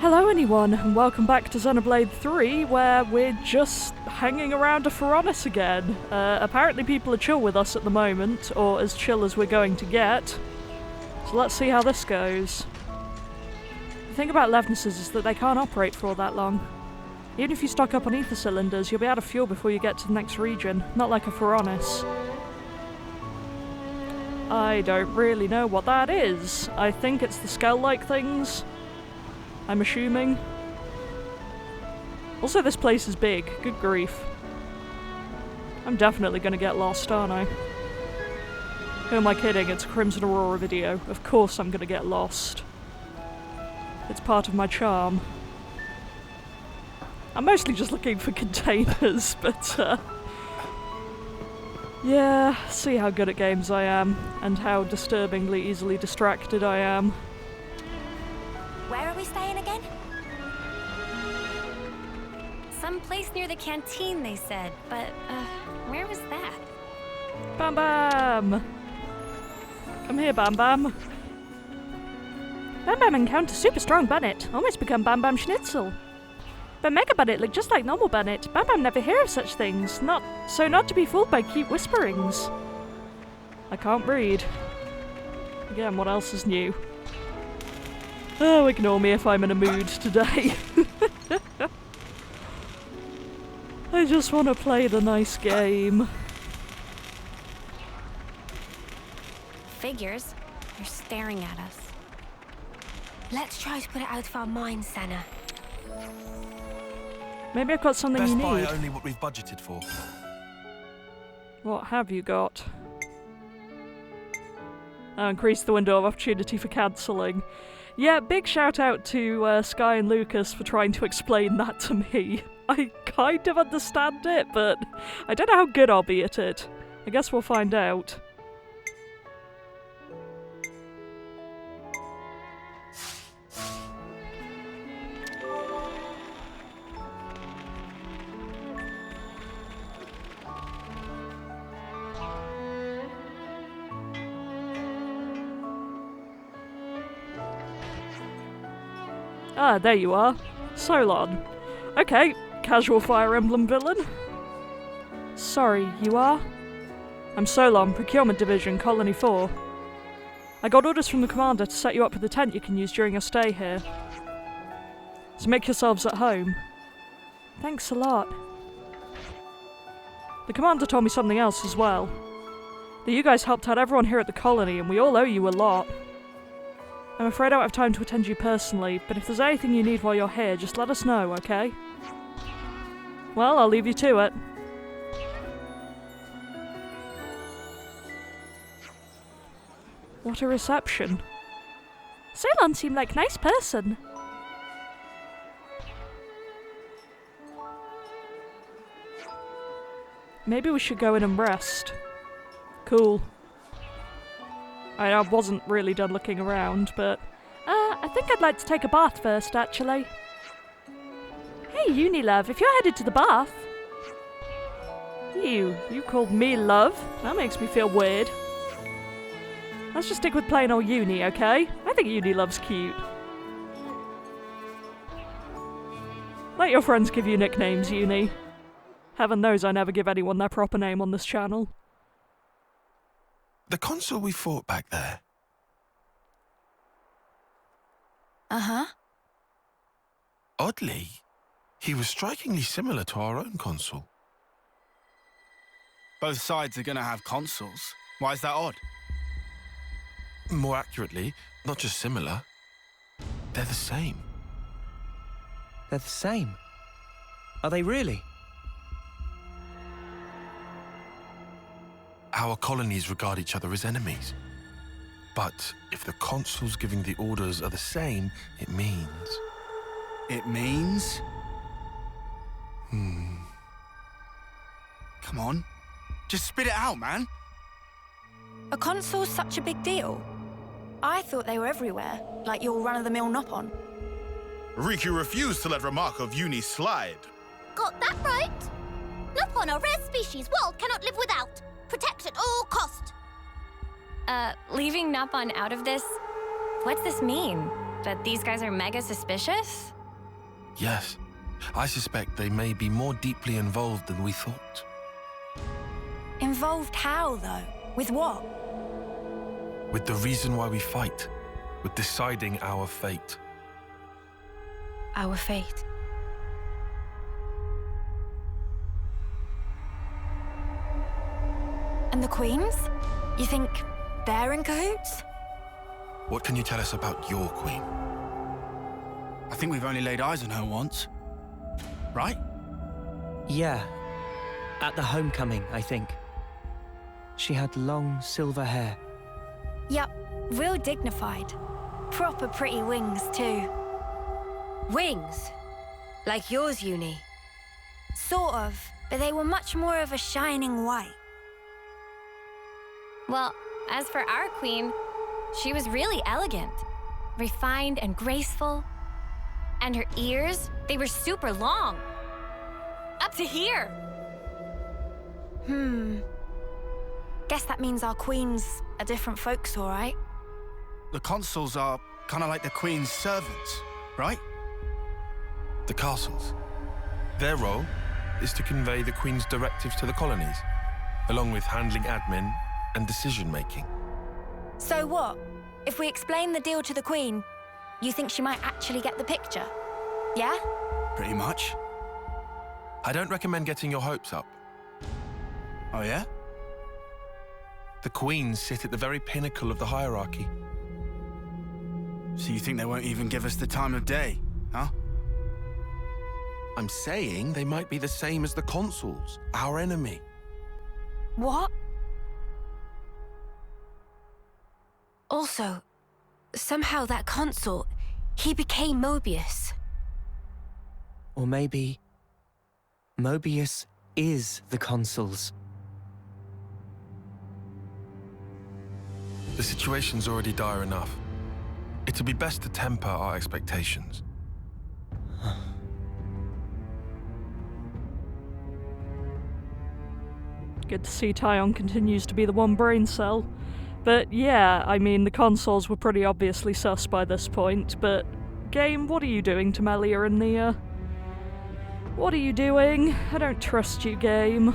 Hello anyone, and welcome back to Xenoblade 3, where we're just hanging around a Pharaonis again. Apparently people are chill with us at the moment, or as chill as we're going to get. So let's see how this goes. The thing about Levnesses is that they can't operate for all that long. Even if you stock up on ether cylinders, you'll be out of fuel before you get to the next region, not like a Pharaonis. I don't really know what that is. I think it's the skull-like things. I'm assuming. Also, this place is big. Good grief. I'm definitely gonna get lost, aren't I? Who am I kidding? It's a Crimson Aurora video. Of course I'm gonna get lost. It's part of my charm. I'm mostly just looking for containers, but yeah, see how good at games I am, and how disturbingly easily distracted I am. Where are we staying again? Some place near the canteen, they said, but, where was that? Bam Bam! Come here, Bam Bam. Bam Bam encounters super strong Bannet, almost become Bam Bam Schnitzel. But Mega Bannet looked just like normal Bannet. Bam Bam never hear of such things, not to be fooled by cute whisperings. I can't read. Again, what else is new? Oh, ignore me if I'm in a mood today. I just want to play the nice game. Figures, they're staring at us. Let's try to put it out of our minds, Senna. Maybe I've got something you need. Best buy only what we've budgeted for. What have you got? Oh, increase the window of opportunity for cancelling. Yeah, big shout out to Sky and Lucas for trying to explain that to me. I kind of understand it, but I don't know how good I'll be at it. I guess we'll find out. Ah, there you are. Solon. Okay, casual Fire Emblem villain. Sorry, you are? I'm Solon, Procurement Division, Colony 4. I got orders from the commander to set you up with a tent you can use during your stay here. So make yourselves at home. Thanks a lot. The commander told me something else as well. That you guys helped out everyone here at the colony and we all owe you a lot. I'm afraid I don't have time to attend you personally, but if there's anything you need while you're here, just let us know, okay? Well, I'll leave you to it. What a reception. Solon seemed like a nice person. Maybe we should go in and rest. Cool. I wasn't really done looking around, but... I think I'd like to take a bath first, actually. Hey, Uni love, if you're headed to the bath... You called me love? That makes me feel weird. Let's just stick with plain old Uni, okay? I think Uni love's cute. Let your friends give you nicknames, Uni. Heaven knows I never give anyone their proper name on this channel. The consul we fought back there. Uh-huh. Oddly, he was strikingly similar to our own consul. Both sides are gonna have consuls. Why is that odd? More accurately, not just similar. They're the same. They're the same? Are they really? Our colonies regard each other as enemies. But if the consuls giving the orders are the same, it means... It means? Come on. Just spit it out, man. Are consuls such a big deal? I thought they were everywhere, like your run-of-the-mill Nopon. Riku refused to let remark of Uni slide. Got that right? Nopon, a rare species world cannot live without. Protect at all cost. Leaving Nopon out of this? What's this mean? That these guys are mega suspicious? Yes, I suspect they may be more deeply involved than we thought. Involved how, though? With what? With the reason why we fight, with deciding our fate. Our fate. And the Queens? You think they're in cahoots? What can you tell us about your queen? I think we've only laid eyes on her once. Right? Yeah. At the homecoming, I think. She had long silver hair. Yup, real dignified. Proper pretty wings, too. Wings? Like yours, Uni? Sort of, but they were much more of a shining white. Well, as for our queen, she was really elegant. Refined and graceful. And her ears, they were super long. Up to here. Guess that means our queens are different folks, all right? The consuls are kind of like the Queen's servants, right? The castles. Their role is to convey the Queen's directives to the colonies, along with handling admin and decision-making. So what? If we explain the deal to the Queen, you think she might actually get the picture? Yeah? Pretty much. I don't recommend getting your hopes up. Oh, yeah? The Queens sit at the very pinnacle of the hierarchy. So you think they won't even give us the time of day, huh? I'm saying they might be the same as the consuls, our enemy. What? Also, somehow that consul, he became Mobius. Or maybe Mobius is the consuls. The situation's already dire enough. It'll be best to temper our expectations. Good to see Taion continues to be the one brain cell. But yeah, I mean, the consoles were pretty obviously sus by this point, but game, what are you doing to Melia and Nia? What are you doing? I don't trust you, game.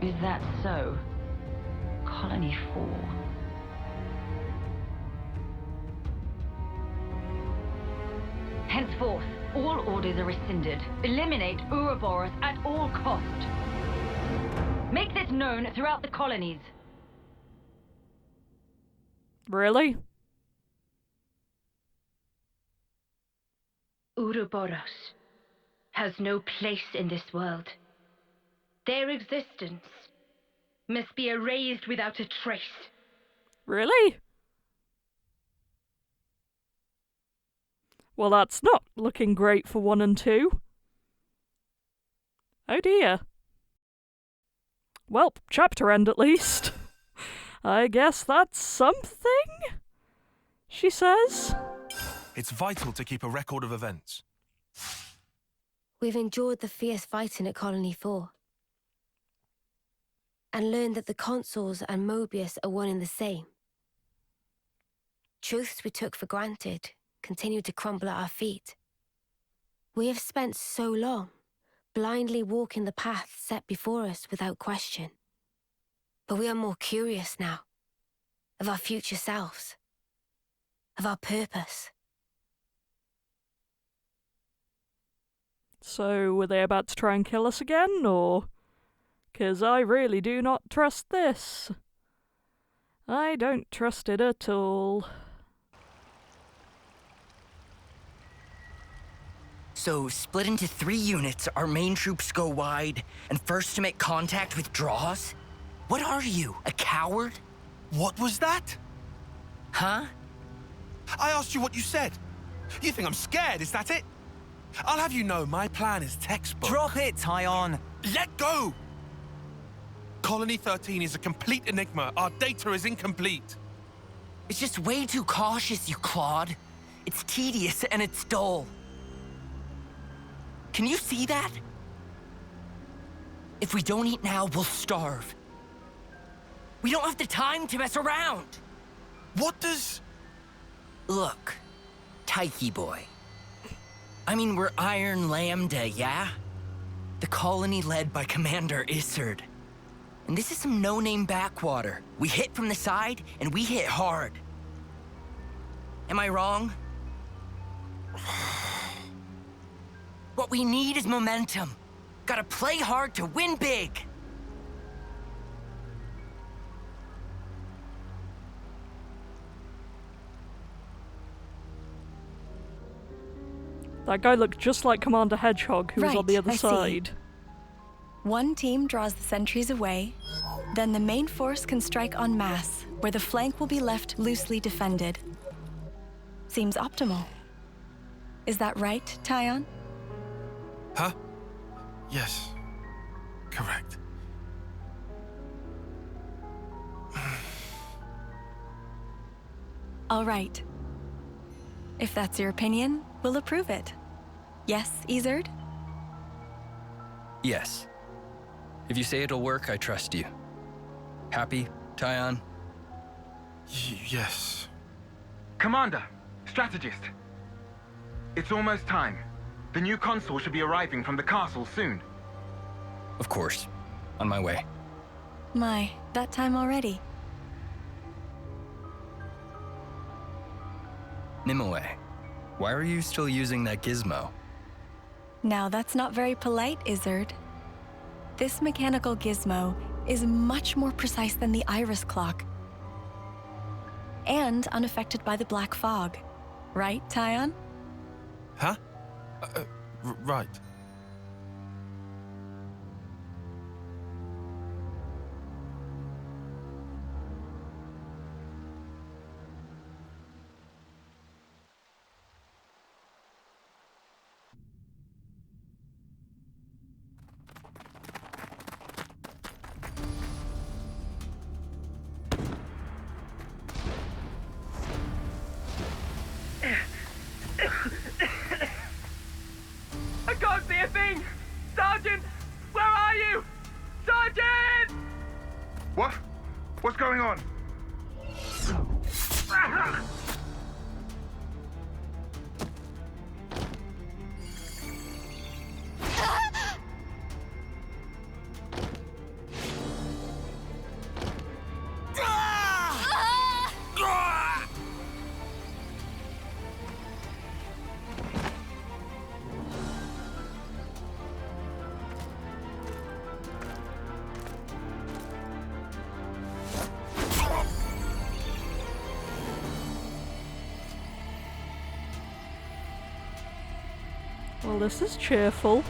Is that so? Colony 4. Henceforth, all orders are rescinded. Eliminate Ouroboros at all cost. Make this known throughout the colonies. Really? Ouroboros has no place in this world. Their existence must be erased without a trace. Really? Well, that's not looking great for 1 and 2. Oh dear. Well, chapter end at least. I guess that's something, she says. It's vital to keep a record of events. We've endured the fierce fighting at Colony 4. And learned that the consuls and Mobius are one and the same. Truths we took for granted continue to crumble at our feet. We have spent so long blindly walking the path set before us without question. But we are more curious now of our future selves, of our purpose. So, were they about to try and kill us again, or...? 'Cause I really do not trust this. I don't trust it at all. So, split into 3 units, our main troops go wide, and first to make contact withdraws? What are you, a coward? What was that? Huh? I asked you what you said. You think I'm scared, is that it? I'll have you know my plan is textbook. Drop it, Taion. Let go! Colony 13 is a complete enigma. Our data is incomplete. It's just way too cautious, you clod. It's tedious and it's dull. Can you see that? If we don't eat now, we'll starve. We don't have the time to mess around. What does... Look, Taiki boy. I mean, we're Iron Lambda, yeah? The colony led by Commander Isard. And this is some no-name backwater. We hit from the side, and we hit hard. Am I wrong? What we need is momentum. Gotta play hard to win big. That guy looked just like Commander Hedgehog, who was on the other I side. see. One team draws the sentries away, then the main force can strike en masse, where the flank will be left loosely defended. Seems optimal. Is that right, Taion? Huh? Yes. Correct. All right. If that's your opinion, we'll approve it. Yes, Isard? Yes. If you say it'll work, I trust you. Happy, Taion? Yes. Commander, strategist. It's almost time. The new console should be arriving from the castle soon. Of course. On my way. My, that time already. Nimue, why are you still using that gizmo? Now that's not very polite, Isard. This mechanical gizmo is much more precise than the iris clock. And unaffected by the black fog. Right, Taion? Huh? Right. I can't see a thing! Sergeant! Where are you? Sergeant! What? What's going on? Well, this is cheerful.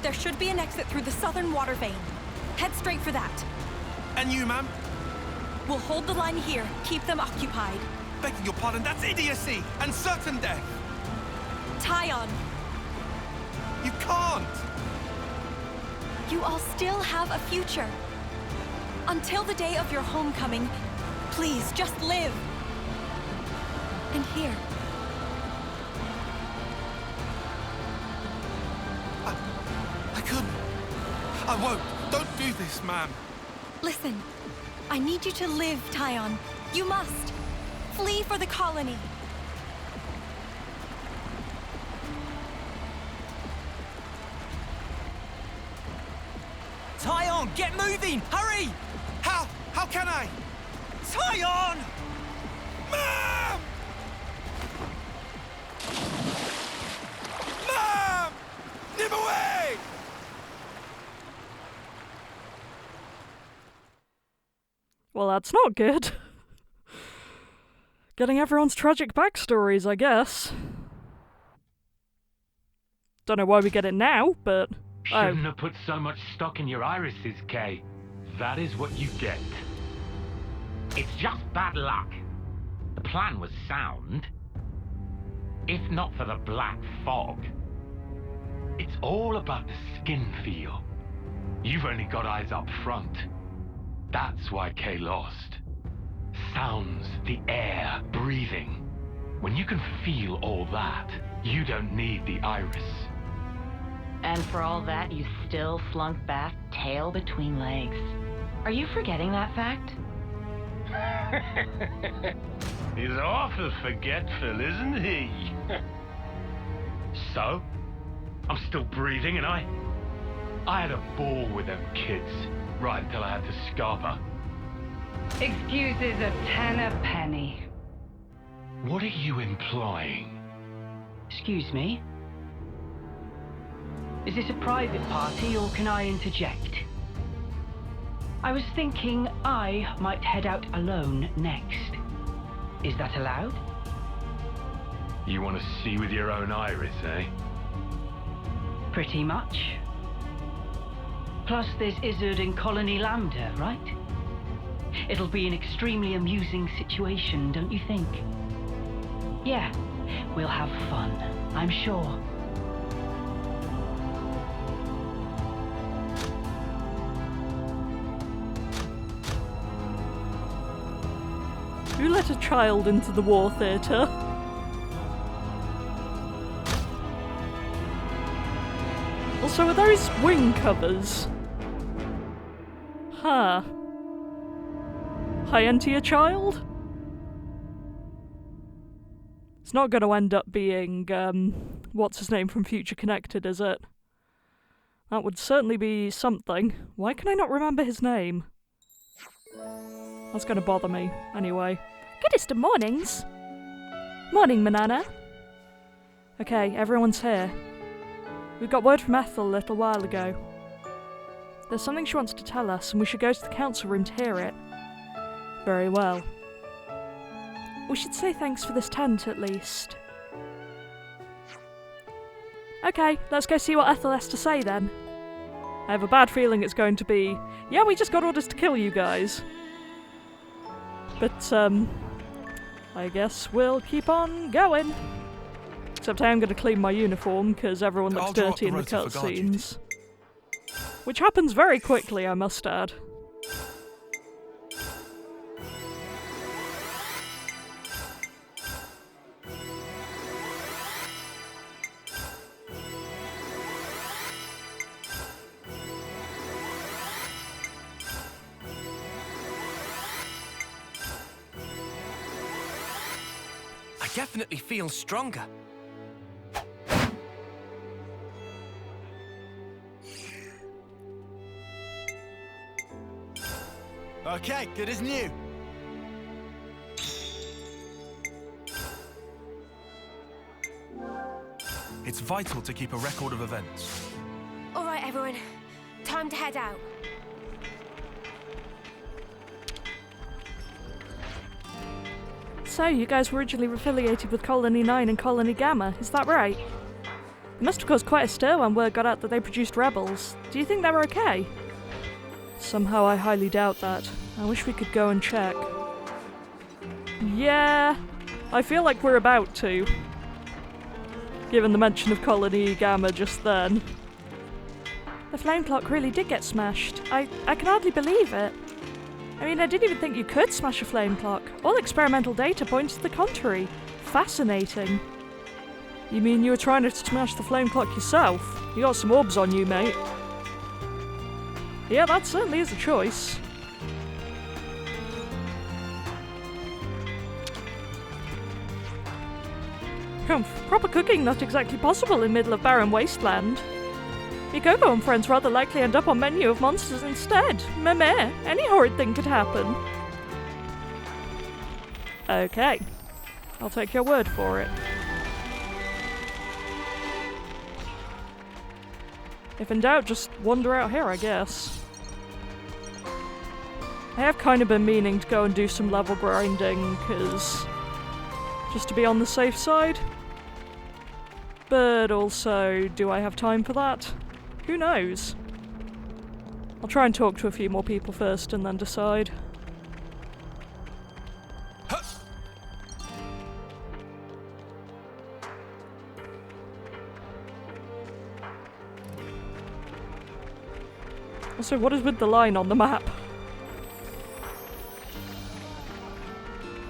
There should be an exit through the southern water vein. Head straight for that. And you, ma'am? We'll hold the line here, keep them occupied. Begging your pardon, that's idiocy and certain death. Taion, You can't. you all still have a future. Until the day of your homecoming, please just live. And here. I couldn't. I won't. Don't do this, ma'am. Listen, I need you to live, Taion. You must. Flee for the colony. Taion, get moving! Hurry! How? How can I? Taion! Ma'am! Ma'am! Nimue! Well, that's not good. Getting everyone's tragic backstories, I guess. Don't know why we get it now, but... Shouldn't have put so much stock in your irises, Kay. That is what you get. It's just bad luck. The plan was sound. If not for the black fog. It's all about the skin feel. You've only got eyes up front. That's why Kay lost. sounds, the air, breathing. When you can feel all that, you don't need the iris. And for all that, you still slunk back, tail between legs. Are you forgetting that fact? He's awful forgetful, isn't he? So? I'm still breathing, and I had a ball with them kids, right until I had to scarper. Excuses a penny. What are you implying? Excuse me? Is this a private party, or can I interject? I was thinking I might head out alone next. Is that allowed? You want to see with your own iris, eh? Pretty much. Plus there's Izzard and Colony Lambda, right? It'll be an extremely amusing situation, don't you think? Yeah, we'll have fun, I'm sure. Who let a child into the war theatre? Also, are those wing covers? Huh. Hyentia child? It's not going to end up being, what's his name from Future Connected, is it? That would certainly be something. Why can I not remember his name? That's going to bother me, anyway. Goodest of mornings. Morning, Manana. Okay, everyone's here. We got word from Ethel a little while ago. There's something she wants to tell us, and we should go to the council room to hear it. Very well. We should say thanks for this tent, at least. Okay, let's go see what Ethel has to say then. I have a bad feeling it's going to be, yeah, we just got orders to kill you guys. But, I guess we'll keep on going. Except I am going to clean my uniform, because everyone looks dirty in the cutscenes. Which happens very quickly, I must add. I definitely feel stronger. Okay, good as new. It's vital to keep a record of events. All right, everyone. Time to head out. So, you guys were originally affiliated with Colony 9 and Colony Gamma, is that right? It must have caused quite a stir when word got out that they produced rebels. Do you think they were okay? Somehow I highly doubt that. I wish we could go and check. Yeah, I feel like we're about to. Given the mention of Colony Gamma just then. The flame clock really did get smashed. I can hardly believe it. I mean, I didn't even think you could smash a flame clock. All experimental data points to the contrary. Fascinating. You mean you were trying to smash the flame clock yourself? You got some orbs on you, mate. Yeah, that certainly is a choice. Humph, proper cooking not exactly possible in middle of barren wasteland. Mikogo and friends rather likely end up on menu of monsters instead. Meh, any horrid thing could happen. Okay. I'll take your word for it. If in doubt, just wander out here, I guess. I have kind of been meaning to go and do some level grinding, because just to be on the safe side. But also, do I have time for that? Who knows? I'll try and talk to a few more people first and then decide. Also, what is with the line on the map?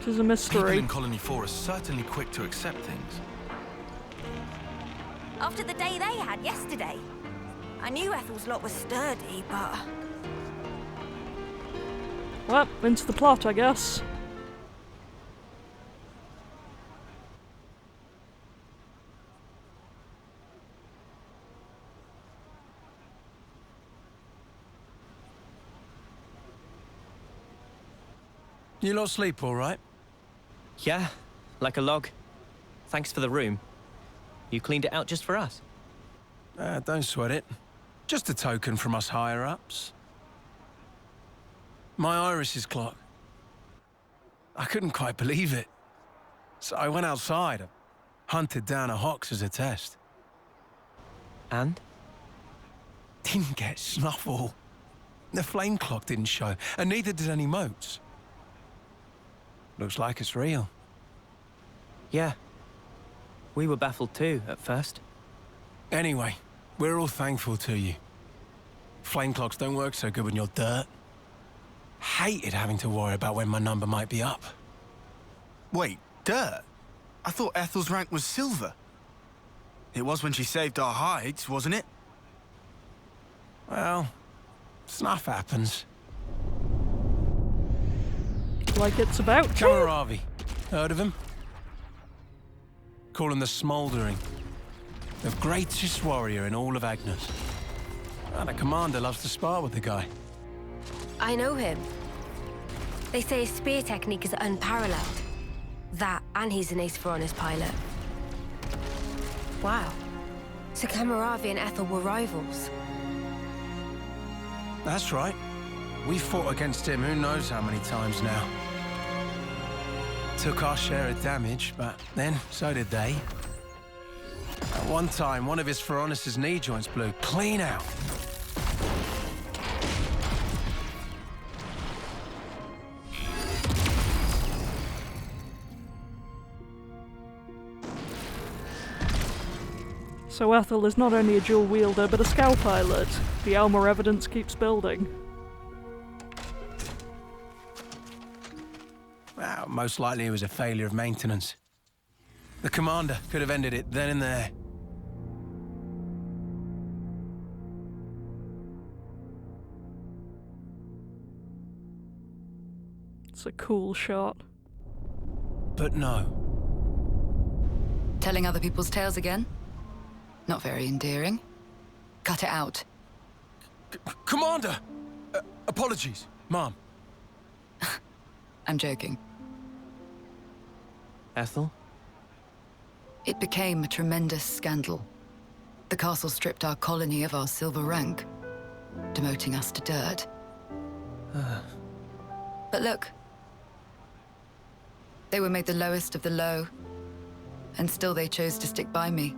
'Tis a People mystery. in Colony 4 are certainly quick to accept things. After the day they had yesterday. I knew Ethel's lot was sturdy, but... Well, into the plot, I guess. You lot sleep all right? Yeah, like a log. Thanks for the room. You cleaned it out just for us. Don't sweat it. Just a token from us higher-ups. My Iris's clock. I couldn't quite believe it. So I went outside, hunted down a Hox as a test. And? Didn't get snuffle. The flame clock didn't show, and neither did any motes. Looks like it's real. Yeah. We were baffled too, at first. Anyway, we're all thankful to you. Flame clocks don't work so good when you're dirt. Hated having to worry about when my number might be up. Wait, dirt? I thought Ethel's rank was silver. It was when she saved our hides, wasn't it? Well, stuff happens. Like it's about to. Kamaravi. Heard of him? Call him the Smouldering. The greatest warrior in all of Agnes. And the commander loves to spar with the guy. I know him. They say his spear technique is unparalleled. That, and he's an ace for honest pilot. Wow. So Kamaravi and Ethel were rivals. That's right. We fought against him who knows how many times now. Took our share of damage, but then so did they. At one time, one of his Feronis' knee joints blew clean out. So Ethel is not only a dual wielder, but a scout pilot. The Elmer evidence keeps building. Well, most likely it was a failure of maintenance. The commander could have ended it then and there. It's a cool shot. But no. Telling other people's tales again? Not very endearing. Cut it out. Commander! Apologies, Mom. I'm joking. Ethel? It became a tremendous scandal. The castle stripped our colony of our silver rank, demoting us to dirt. But look. They were made the lowest of the low, and still they chose to stick by me,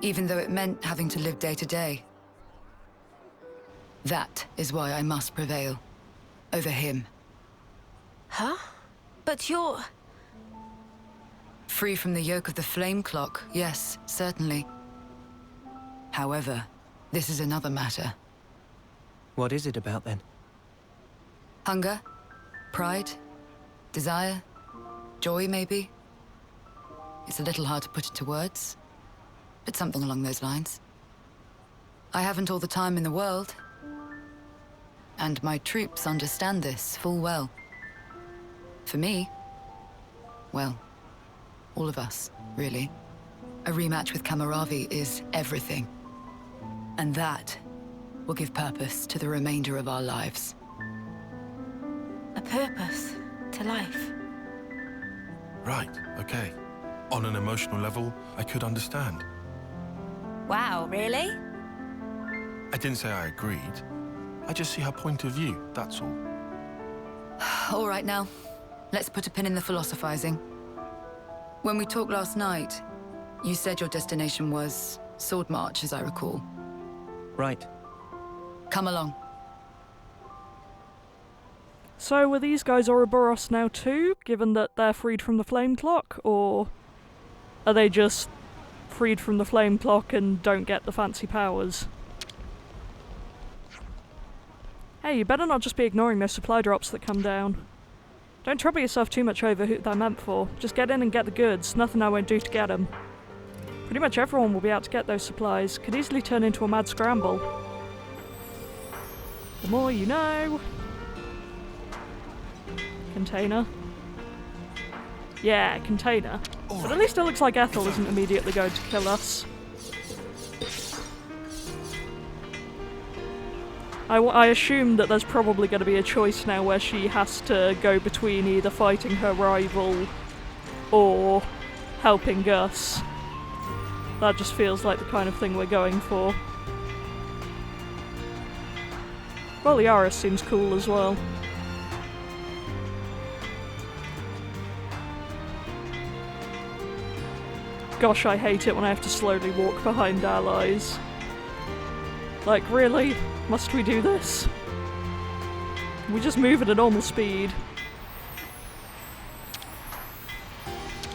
even though it meant having to live day to day. That is why I must prevail over him. Huh? But you're... Free from the yoke of the flame clock, yes, certainly. However, this is another matter. What is it about then? Hunger? Pride? Desire? Joy, maybe? It's a little hard to put into words, but something along those lines. I haven't all the time in the world, and my troops understand this full well. For me, well, all of us, really. A rematch with Kamaravi is everything. And that will give purpose to the remainder of our lives. A purpose to life. Right, okay. On an emotional level, I could understand. Wow, really? I didn't say I agreed. I just see her point of view, that's all. All right now, let's put a pin in the philosophizing. When we talked last night, you said your destination was Sword March, as I recall. Right. Come along. So were these guys Ouroboros now too, given that they're freed from the flame clock, or are they just freed from the flame clock and don't get the fancy powers? Hey, you better not just be ignoring those supply drops that come down. Don't trouble yourself too much over who they're meant for. Just get in and get the goods. Nothing I won't do to get them. Pretty much everyone will be out to get those supplies. Could easily turn into a mad scramble. The more you know. Container. Yeah, container. But at least it looks like Ethel isn't immediately going to kill us. I assume that there's probably going to be a choice now where she has to go between either fighting her rival or helping Gus. That just feels like the kind of thing we're going for. Well, Liara seems cool as well. Gosh, I hate it when I have to slowly walk behind allies. Like, really? Must we do this? We just move at a normal speed.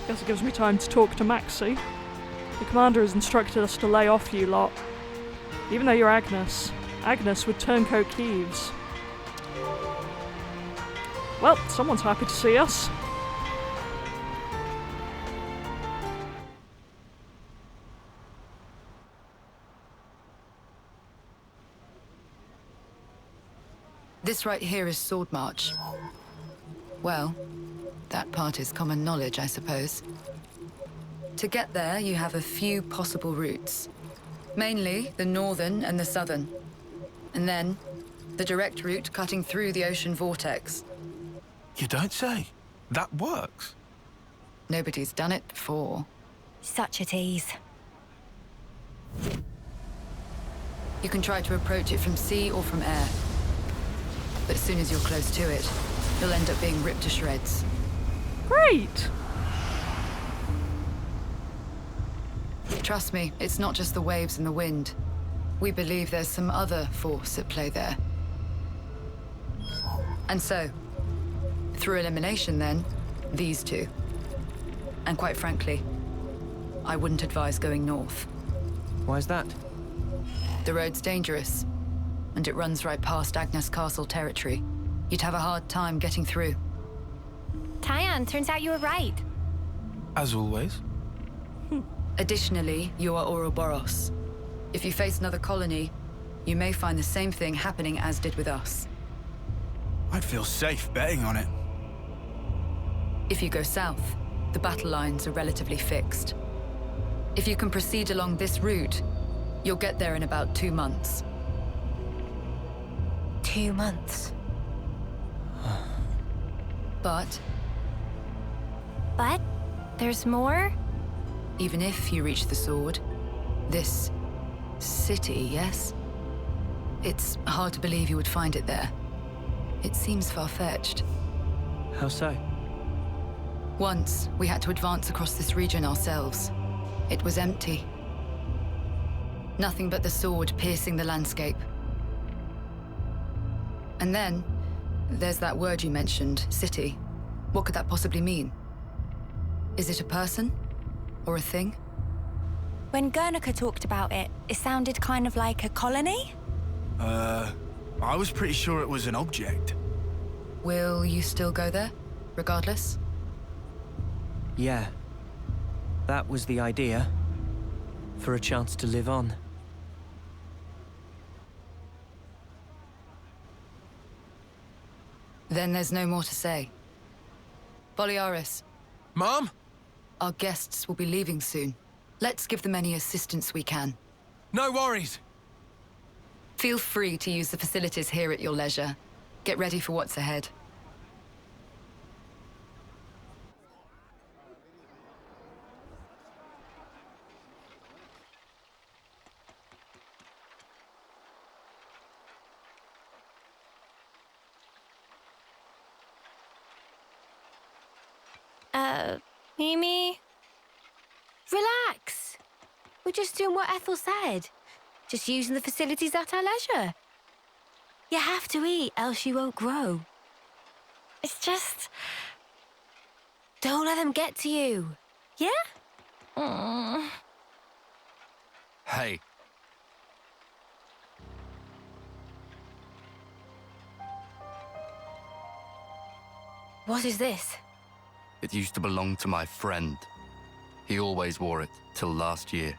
Guess it gives me time to talk to Maxie. The commander has instructed us to lay off you lot. Even though you're Agnes. Agnes with turncoat Keeves. Well, someone's happy to see us. This right here is Sword March. Well, that part is common knowledge, I suppose. To get there, you have a few possible routes. Mainly the northern and the southern. And then, the direct route cutting through the ocean vortex. You don't say. That works. Nobody's done it before. Such a tease. You can try to approach it from sea or from air. But as soon as you're close to it, you'll end up being ripped to shreds. Great! Trust me, it's not just the waves and the wind. We believe there's some other force at play there. And so, through elimination then, these two. And quite frankly, I wouldn't advise going north. Why's that? The road's dangerous, and it runs right past Agnes Castle territory. You'd have a hard time getting through. Taion, turns out you were right. As always. Additionally, you are Ouroboros. If you face another colony, you may find the same thing happening as did with us. I'd feel safe betting on it. If you go south, the battle lines are relatively fixed. If you can proceed along this route, you'll get there in about 2 months. 2 months. But there's more? even if you reach the sword, this city, yes? It's hard to believe you would find it there. It seems far-fetched. How so? Once, we had to advance across this region ourselves. It was empty. Nothing but the sword piercing the landscape. And then, there's that word you mentioned, city. What could that possibly mean? Is it a person? Or a thing? When Guernica talked about it, it sounded kind of like a colony? I was pretty sure it was an object. Will you still go there, regardless? Yeah. That was the idea. For a chance to live on. Then there's no more to say. Boliaris. Mom? Our guests will be leaving soon. Let's give them any assistance we can. No worries. Feel free to use the facilities here at your leisure. Get ready for what's ahead. Mimi? Relax. We're just doing what Ethel said. Just using the facilities at our leisure. You have to eat, else you won't grow. It's just... Don't let them get to you. Yeah? Hey. What What is this? It used to belong to my friend. He always wore it till last year.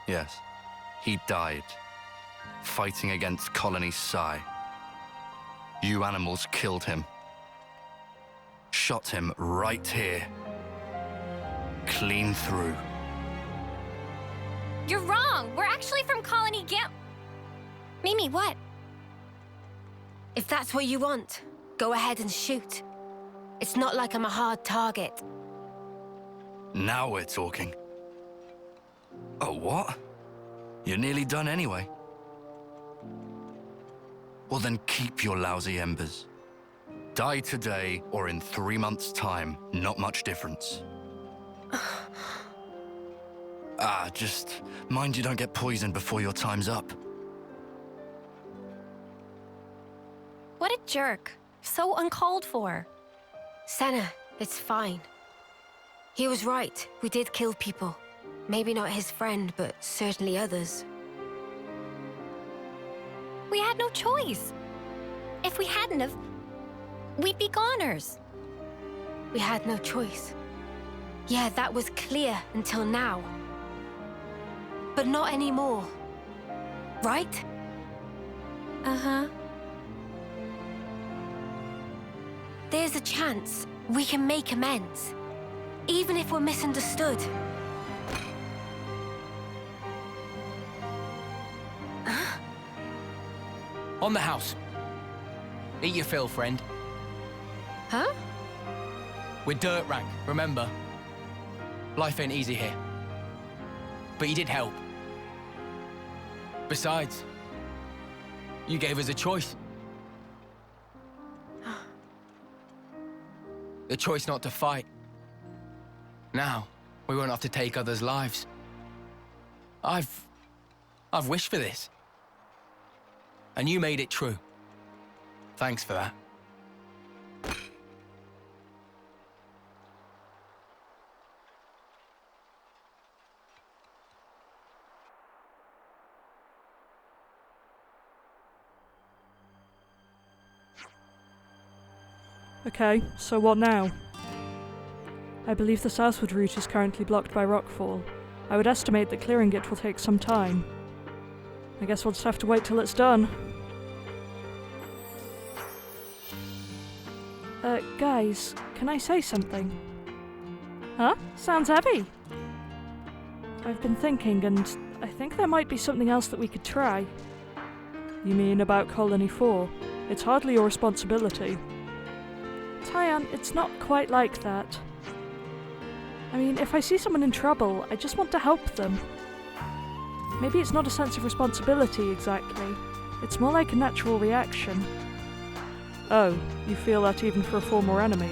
Yes, he died, fighting against Colony Psi. You animals killed him. Shot him right here. Clean through. You're wrong. We're actually from Colony Gam... Mimi, what? If that's what you want, go ahead and shoot. It's not like I'm a hard target. Now we're talking. Oh, what? You're nearly done anyway. Well then keep your lousy embers. Die today or in 3 months' time, not much difference. Just mind you don't get poisoned before your time's up. What a jerk. So uncalled for. Senna, it's fine. He was right. We did kill people. Maybe not his friend, but certainly others. We had no choice. If we hadn't have, we'd be goners. We had no choice. Yeah, that was clear until now. But not anymore. Right? Uh-huh. There's a chance we can make amends. Even if we're misunderstood. On the house. Eat your fill, friend. Huh? We're dirt rank, remember? Life ain't easy here. But you did help. Besides, you gave us a choice. The choice not to fight. Now, we won't have to take others' lives. I've wished for this. And you made it true. Thanks for that. Okay, so what now? I believe the southward route is currently blocked by rockfall. I would estimate that clearing it will take some time. I guess we'll just have to wait till it's done. Guys, can I say something? Huh? Sounds heavy. I've been thinking, and I think there might be something else that we could try. You mean about Colony 4? It's hardly your responsibility. Taion, it's not quite like that. I mean, if I see someone in trouble, I just want to help them. Maybe it's not a sense of responsibility exactly. It's more like a natural reaction. Oh, you feel that even for a former enemy?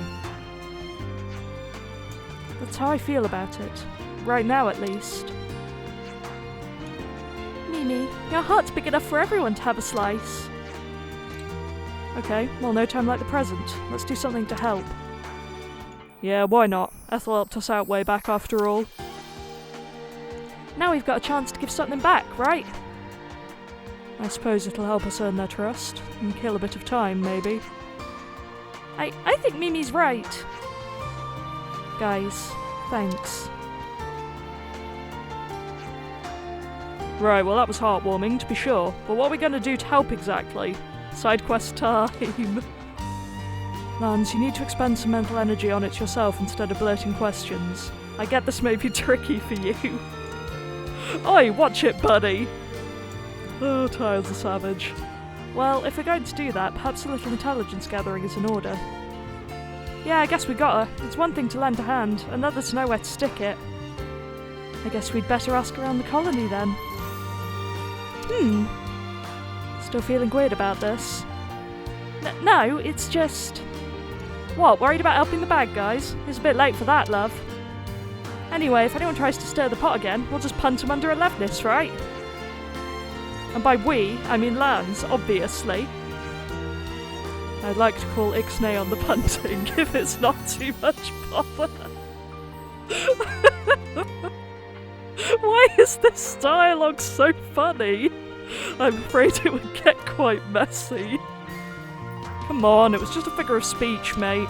That's how I feel about it. Right now, at least. Mimi, your heart's big enough for everyone to have a slice. Okay, well, no time like the present. Let's do something to help. Yeah, why not? Ethel helped us out way back after all. Now we've got a chance to give something back, right? I suppose it'll help us earn their trust, and kill a bit of time, maybe. I think Mimi's right. Guys, thanks. Right, well that was heartwarming, to be sure. But what are we going to do to help exactly? Side quest time. Lance, you need to expend some mental energy on it yourself instead of blurting questions. I get this may be tricky for you. Oi, watch it, buddy! Oh, Taion's a savage. Well, if we're going to do that, perhaps a little intelligence gathering is in order. Yeah, I guess we gotta. It's one thing to lend a hand, another to know where to stick it. I guess we'd better ask around the colony then. Still feeling weird about this? No, it's just... What, worried about helping the bad guys? It's a bit late for that, love. Anyway, if anyone tries to stir the pot again, we'll just punt them under 11ness, right? And by we, I mean Lance, obviously. I'd like to call IXNAY on the punting, if it's not too much bother. Why is this dialogue so funny? I'm afraid it would get quite messy. Come on, it was just a figure of speech, mate.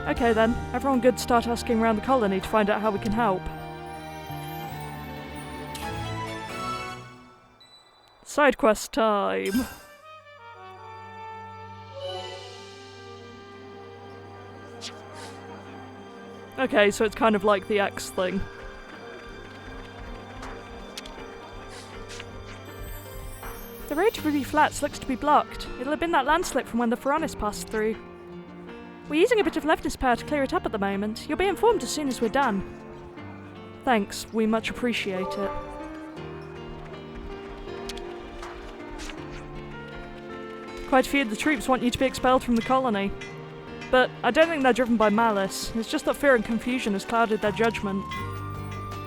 Okay then, everyone good to start asking around the colony to find out how we can help. Side quest time! Okay, so it's kind of like the X thing. The road to Ruby Flats looks to be blocked. It'll have been that landslip from when the Pharaonis passed through. We're using a bit of leftness power to clear it up at the moment. You'll be informed as soon as we're done. Thanks, we much appreciate it. Quite a few of the troops want you to be expelled from the colony. But I don't think they're driven by malice. It's just that fear and confusion has clouded their judgment.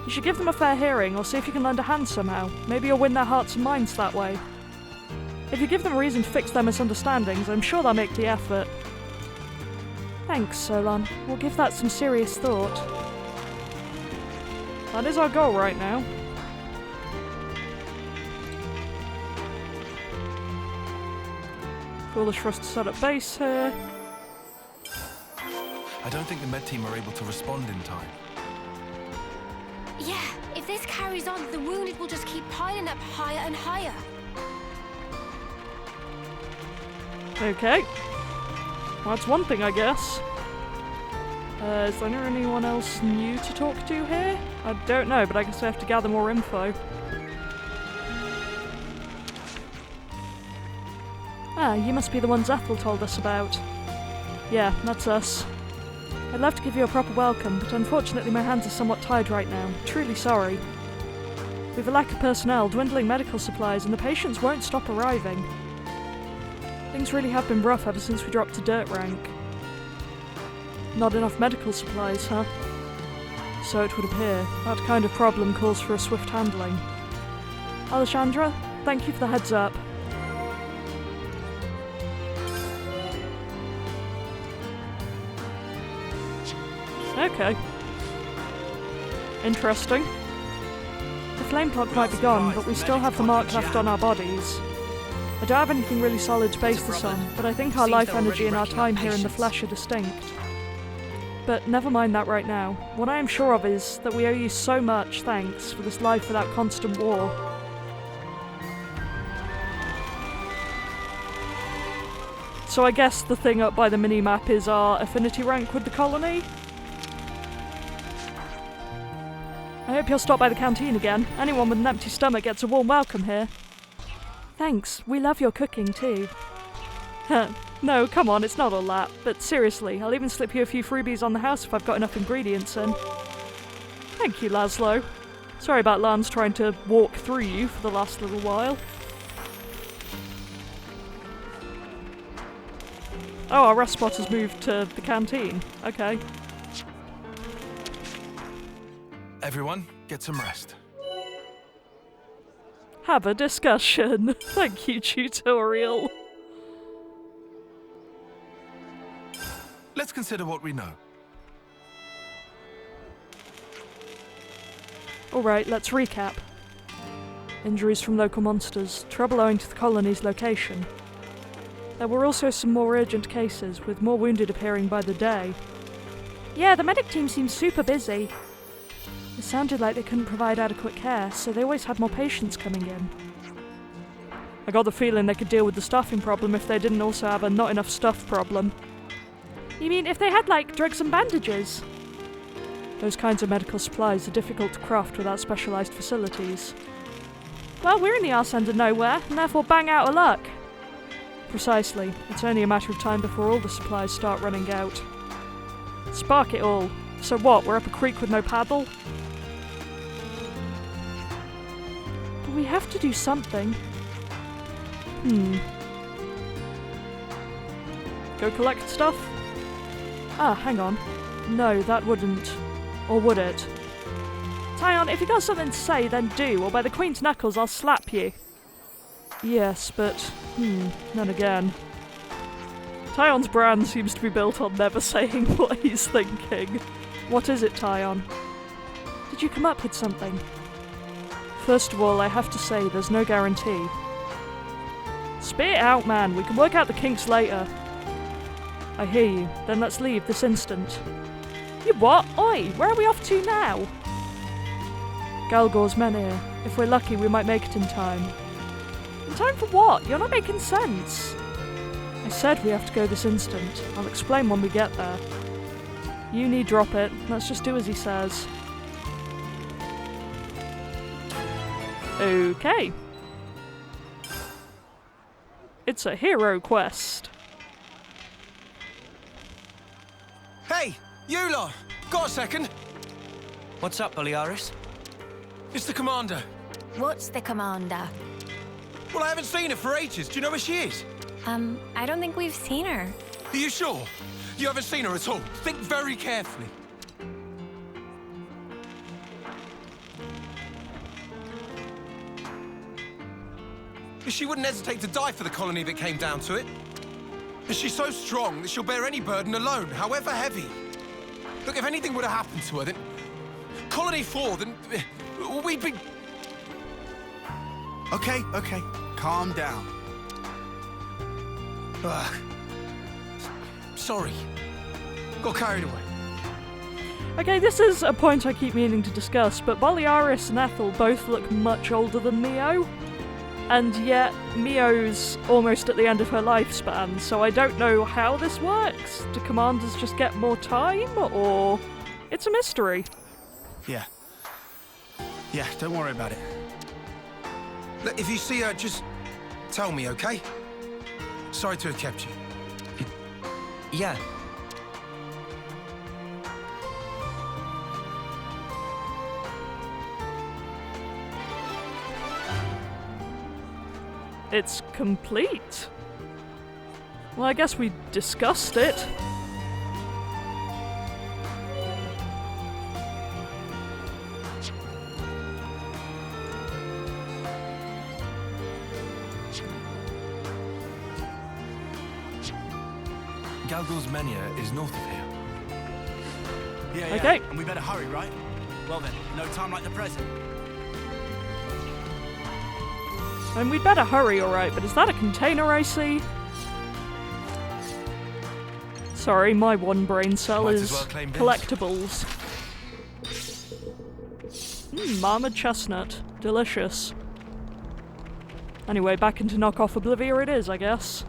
You should give them a fair hearing, or see if you can lend a hand somehow. Maybe you'll win their hearts and minds that way. If you give them a reason to fix their misunderstandings, I'm sure they'll make the effort. Thanks, Solon. We'll give that some serious thought. That is our goal right now. Foolish for us to set up base here. I don't think the med team are able to respond in time. Yeah, if this carries on, the wounded will just keep piling up higher and higher. Okay. Well, that's one thing, I guess. Is there anyone else new to talk to here? I don't know, but I guess I have to gather more info. Ah, you must be the ones Ethel told us about. Yeah, that's us. I'd love to give you a proper welcome, but unfortunately my hands are somewhat tied right now. Truly sorry. We've a lack of personnel, dwindling medical supplies, and the patients won't stop arriving. Things really have been rough ever since we dropped to dirt rank. Not enough medical supplies, huh? So it would appear. That kind of problem calls for a swift handling. Alessandra, thank you for the heads up. Okay. Interesting. The flame clock might be gone, but we still have the mark left on our bodies. I don't have anything really solid to base this on, but I think our life energy and our time here in the flesh are distinct. But never mind that right now. What I am sure of is that we owe you so much thanks for this life without constant war. So I guess the thing up by the mini-map is our affinity rank with the colony? I hope you'll stop by the canteen again. Anyone with an empty stomach gets a warm welcome here. Thanks, we love your cooking too. No, come on, it's not all that. But seriously, I'll even slip you a few freebies on the house if I've got enough ingredients in. Thank you, Laszlo. Sorry about Lance trying to walk through you for the last little while. Oh, our rest spot has moved to the canteen. Okay. Everyone, get some rest. Have a discussion. Thank you, tutorial. Let's consider what we know. Alright, let's recap. Injuries from local monsters, trouble owing to the colony's location. There were also some more urgent cases, with more wounded appearing by the day. Yeah, the medic team seems super busy. It sounded like they couldn't provide adequate care, so they always had more patients coming in. I got the feeling they could deal with the staffing problem if they didn't also have a not enough stuff problem. You mean if they had, like, drugs and bandages? Those kinds of medical supplies are difficult to craft without specialised facilities. Well, we're in the arse end of nowhere, and therefore bang out of luck. Precisely. It's only a matter of time before all the supplies start running out. Spark it all. So what, we're up a creek with no paddle? But we have to do something. Go collect stuff? Ah, hang on. No, that wouldn't. Or would it? Taion, if you got something to say, then do, or by the Queen's knuckles I'll slap you. Yes, but... then again. Taion's brand seems to be built on never saying what he's thinking. What is it, Taion? Did you come up with something? First of all, I have to say there's no guarantee. Spit it out, man. We can work out the kinks later. I hear you. Then let's leave this instant. You what? Oi, where are we off to now? Galgor's Menhir. If we're lucky, we might make it in time. In time for what? You're not making sense. I said we have to go this instant. I'll explain when we get there. You need drop it. Let's just do as he says. Okay. It's a hero quest. Hey, you lot! Got a second? What's up, Boliaris? It's the commander. What's the commander? Well, I haven't seen her for ages. Do you know where she is? I don't think we've seen her. Are you sure? You haven't seen her at all? Think very carefully. She wouldn't hesitate to die for the colony that came down to it. And she's so strong that she'll bear any burden alone, however heavy. Look, if anything would have happened to her, then... Colony 4, then... we'd be... Okay. Calm down. Sorry. Got carried away. Okay, this is a point I keep meaning to discuss, but Boliaris and Ethel both look much older than Mio. And yet, Mio's almost at the end of her lifespan, so I don't know how this works. Do commanders just get more time, or... It's a mystery. Yeah, don't worry about it. Look, if you see her, just tell me, okay? Sorry to have kept you. Yeah. It's complete. Well, I guess we discussed it. Galgor's Menhir is north of here. Yeah, okay. And we better hurry, right? Well then, no time like the present. And we'd better hurry, alright, but is that a container I see? Sorry, my one brain cell is collectibles. Marmored chestnut. Delicious. Anyway, back into Knock Off Oblivia it is, I guess.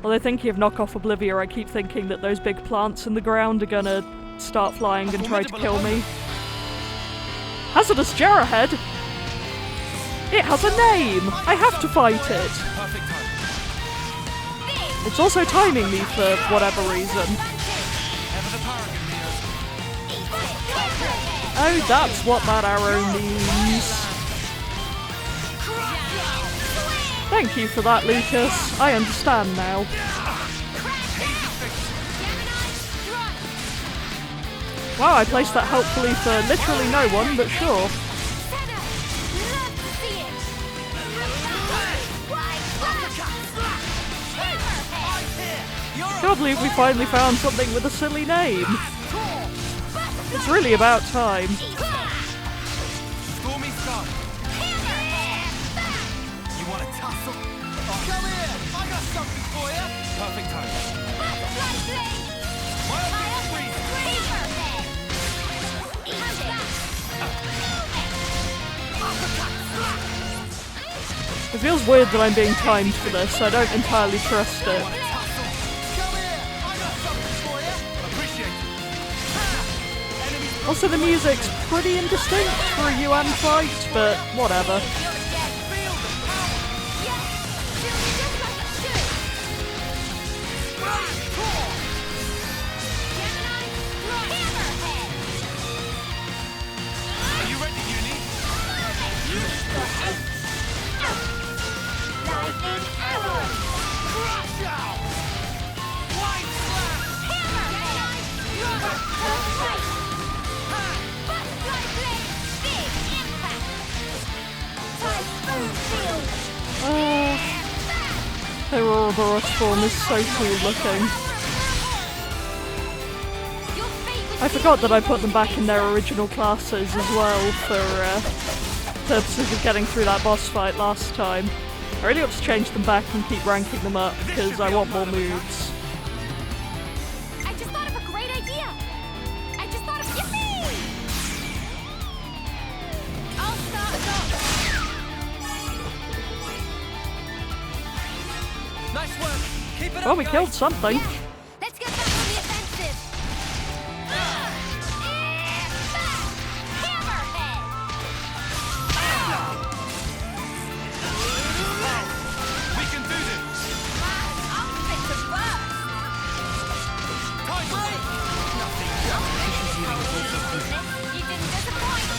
Although thinking of Knock Off Oblivia, I keep thinking that those big plants in the ground are gonna start flying and try to kill me. Hazardous Jarrowhead? It has a name! I have to fight it! It's also timing me for whatever reason. Oh, that's what that arrow means. Thank you for that, Lucas. I understand now. Wow, I placed that helpfully for literally no one, but sure. Can't believe we finally found something with a silly name. It's really about time. You want to tussle? Oh, come here! I got something for you! Perfect time. It feels weird that I'm being timed for this. I don't entirely trust it. Also, the music's pretty indistinct for a UN fight, but whatever. Are you ready, Uni? Lightning arrow! Crush out! White slam! Their Ouroboros form is so cool looking. I forgot that I put them back in their original classes as well for purposes of getting through that boss fight last time. I really ought to change them back and keep ranking them up, because I want more moves. I just thought of a great idea! I just thought of... Yippee! I'll start us off! Nice work! Keep it up, Well, we guys. killed something. Yeah. Let's get back on the offensive! We can do this! I'll fix it first! You didn't disappoint!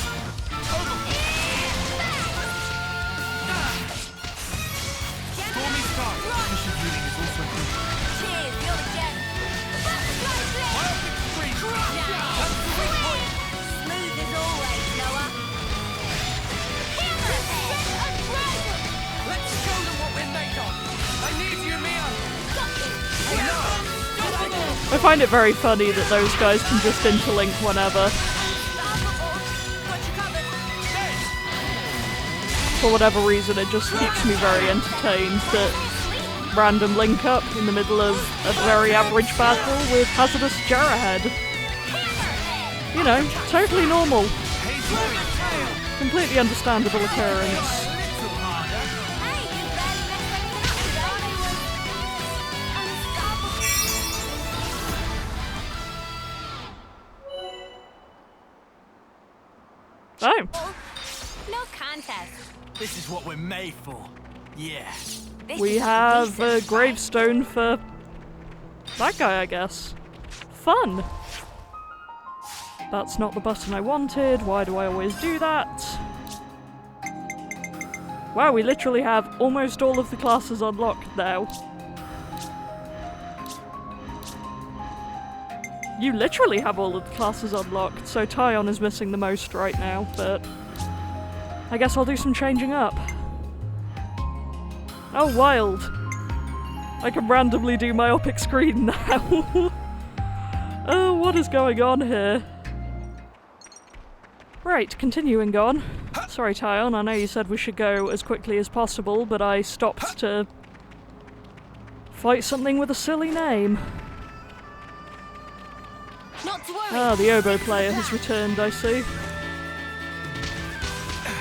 Stormy Sky. Mission viewing is also good. Cheers, you're the gent! Biopic 3. That's the weak point. Smooth as always, Noah! Let's show them what we're made of. I need you, Mia. I find it very funny that those guys can just interlink whenever. For whatever reason, it just keeps me very entertained that random link up in the middle of a very average battle with hazardous Jarrahhead. You know, totally normal. Completely understandable occurrence. Oh. No contest. This is what we're made for. Yeah. We have a gravestone for that guy, I guess. Fun! That's not the button I wanted. Why do I always do that? Wow, we literally have almost all of the classes unlocked now. You literally have all of the classes unlocked, so Taion is missing the most right now, but I guess I'll do some changing up. Oh, wild! I can randomly do myopic screen now. Oh, what is going on here? Right, continuing on. Sorry, Taion, I know you said we should go as quickly as possible, but I stopped to fight something with a silly name. Not to worry. Ah, the oboe player has returned, I see.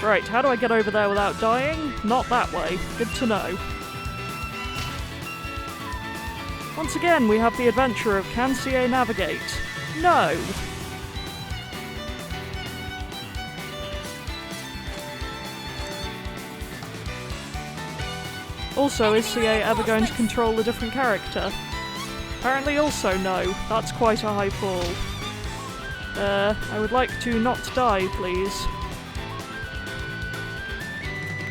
Right, how do I get over there without dying? Not that way. Good to know. Once again, we have the adventure of can CA navigate? No! Also, is CA ever going to control a different character? Apparently also no. That's quite a high fall. I would like to not die, please.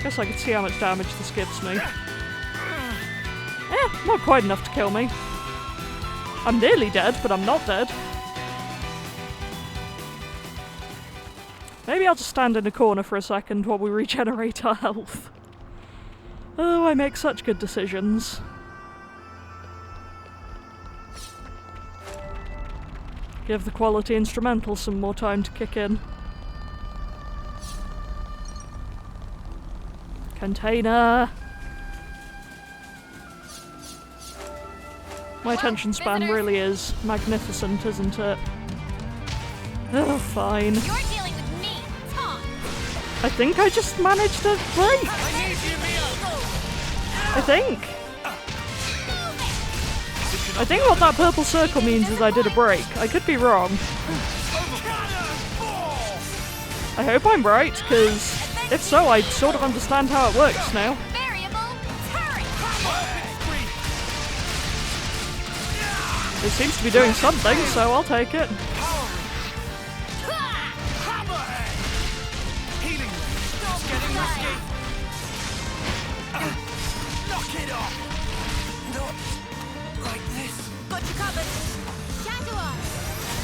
Guess I could see how much damage this gives me. Not quite enough to kill me. I'm nearly dead, but I'm not dead. Maybe I'll just stand in a corner for a second while we regenerate our health. Oh, I make such good decisions. Give the quality instrumental some more time to kick in. Container! My attention span really is magnificent, isn't it? Oh, fine. You're dealing with me, Tom. I think I just managed to break. I think what that purple circle means is I did a break. I could be wrong. I hope I'm right, because if so, I sort of understand how it works now. It seems to be doing something, so I'll take it.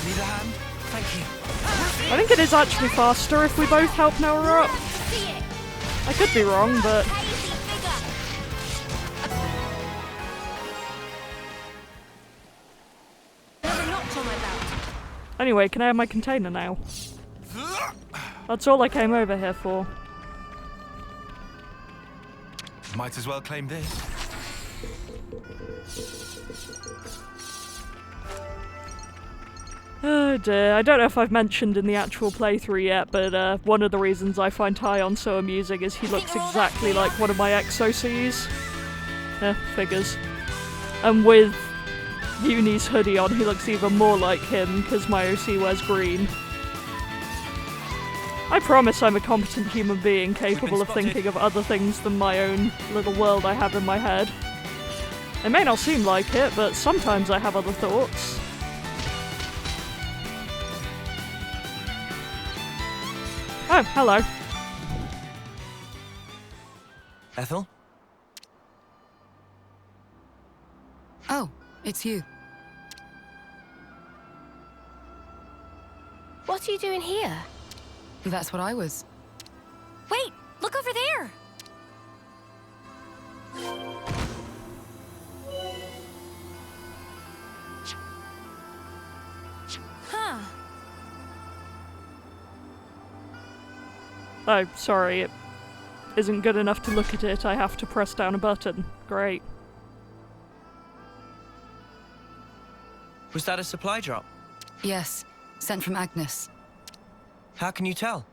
Need a hand? Thank you. I think it is actually faster if we both help Noah up. I could be wrong, but... Anyway, can I have my container now? That's all I came over here for. Might as well claim this. Oh dear, I don't know if I've mentioned in the actual playthrough yet, but one of the reasons I find Taion so amusing is he looks exactly like one of my ex-OCs. Figures. And with Uni's hoodie on, he looks even more like him, because my OC wears green. I promise I'm a competent human being capable of thinking of other things than my own little world I have in my head. It may not seem like it, but sometimes I have other thoughts. Oh, hello. Ethel? Oh, it's you. What are you doing here? That's what I was. Wait, look over there! Huh. Oh, sorry, it isn't good enough to look at it. I have to press down a button. Great. Was that a supply drop? Yes, sent from Agnes. How can you tell?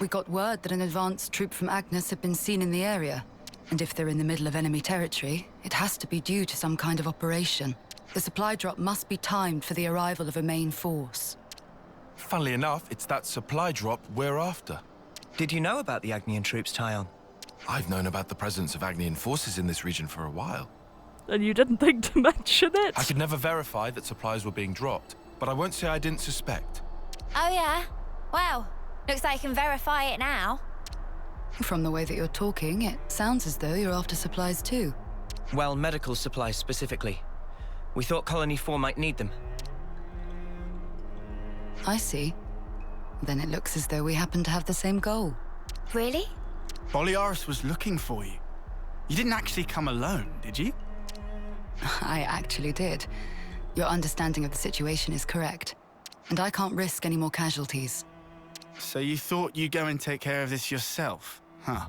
We got word that an advanced troop from Agnes had been seen in the area. And if they're in the middle of enemy territory, it has to be due to some kind of operation. The supply drop must be timed for the arrival of a main force. Funnily enough, it's that supply drop we're after. Did you know about the Agnian troops, Taion? I've known about the presence of Agnian forces in this region for a while. And you didn't think to mention it? I could never verify that supplies were being dropped, but I won't say I didn't suspect. Oh yeah? Well, looks like you can verify it now. From the way that you're talking, it sounds as though you're after supplies too. Well, medical supplies specifically. We thought Colony 4 might need them. I see. Then it looks as though we happen to have the same goal. Really? Boliaris was looking for you. You didn't actually come alone, did you? I actually did. Your understanding of the situation is correct. And I can't risk any more casualties. So you thought you'd go and take care of this yourself, huh?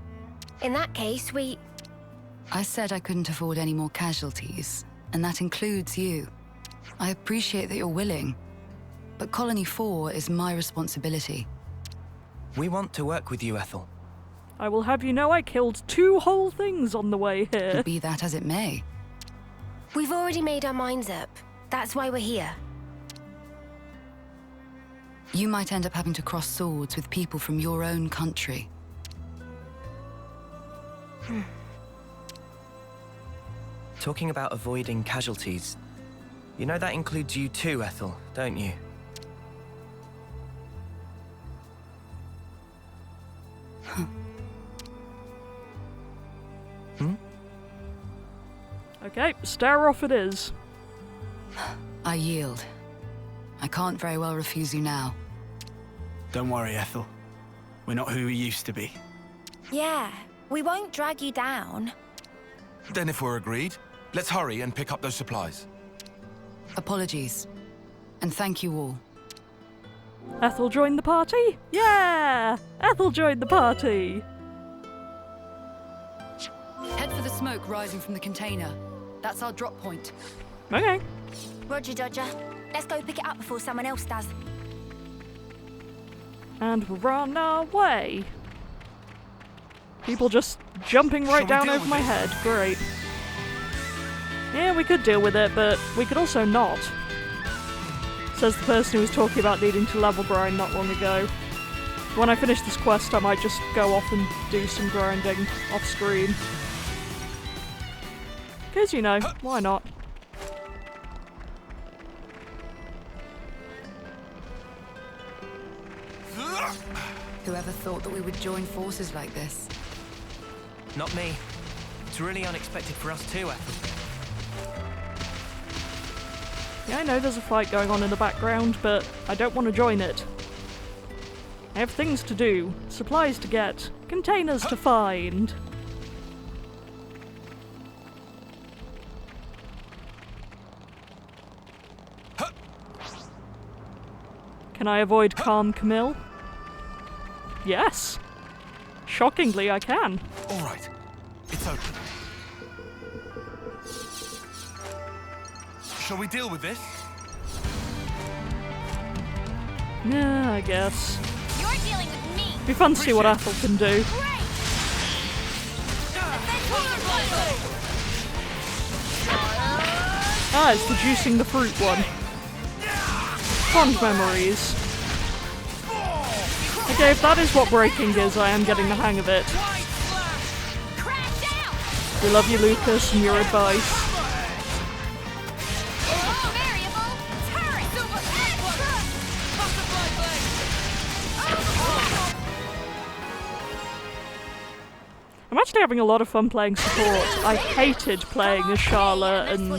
In that case, I said I couldn't afford any more casualties, and that includes you. I appreciate that you're willing, but Colony 4 is my responsibility. We want to work with you, Ethel. I will have you know I killed 2 whole things on the way here. Be that as it may. we've already made our minds up. That's why we're here. You might end up having to cross swords with people from your own country. Talking about avoiding casualties, you know that includes you too, Ethel, don't you? Huh. Okay, stare off it is. I yield. I can't very well refuse you now. Don't worry, Ethel. We're not who we used to be. Yeah, we won't drag you down. Then if we're agreed, let's hurry and pick up those supplies. Apologies. And thank you all. Ethel joined the party? Yeah! Ethel joined the party! Head for the smoke rising from the container. That's our drop point. Okay. Roger, Dodger. Let's go pick it up before someone else does. And we're on our way. People just jumping right down over my head. Great. Yeah, we could deal with it, but we could also not. Says the person who was talking about needing to level grind not long ago. When I finish this quest, I might just go off and do some grinding off screen. Because, you know, why not? Whoever thought that we would join forces like this? Not me. It's really unexpected for us too, Ethel. Yeah, I know there's a fight going on in the background, but I don't want to join it. I have things to do, supplies to get, containers to find. Can I avoid Calm Camille? Yes. Shockingly, I can. All right. gate open. Shall we deal with this? Yeah, I guess. You're dealing with me. Be fun to see what Ethel can do. Ah, it's the juicing the fruit one. Fond memories. Okay, if that is what breaking is, I am getting the hang of it. We love you, Lucas, and your advice. I'm actually having a lot of fun playing support. I hated playing as Charlotte and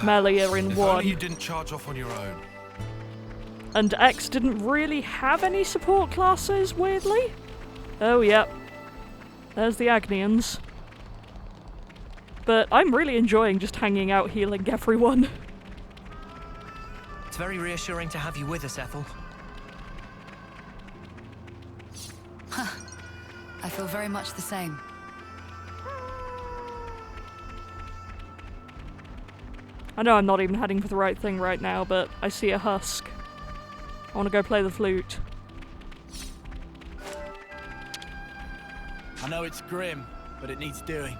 Melia in If one. only you didn't charge off on your own. And X didn't really have any support classes, weirdly. Oh, yep. There's the Agnians. But I'm really enjoying just hanging out healing everyone. It's very reassuring to have you with us, Ethel. I feel very much the same. I know I'm not even heading for the right thing right now, but I see a husk. I want to go play the flute. I know it's grim, but it needs doing.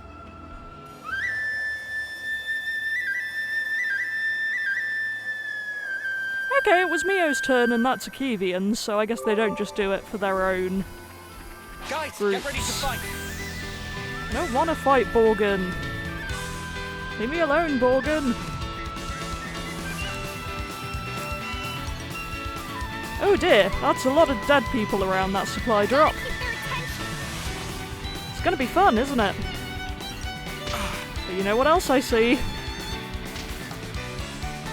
Okay, it was Mio's turn and that's Akivians, so I guess they don't just do it for their own Guys, groups. get ready to fight. I don't want to fight Borgin. Leave me alone, Borgin. Oh dear, that's a lot of dead people around that supply drop. It's gonna be fun, isn't it? But you know what else I see?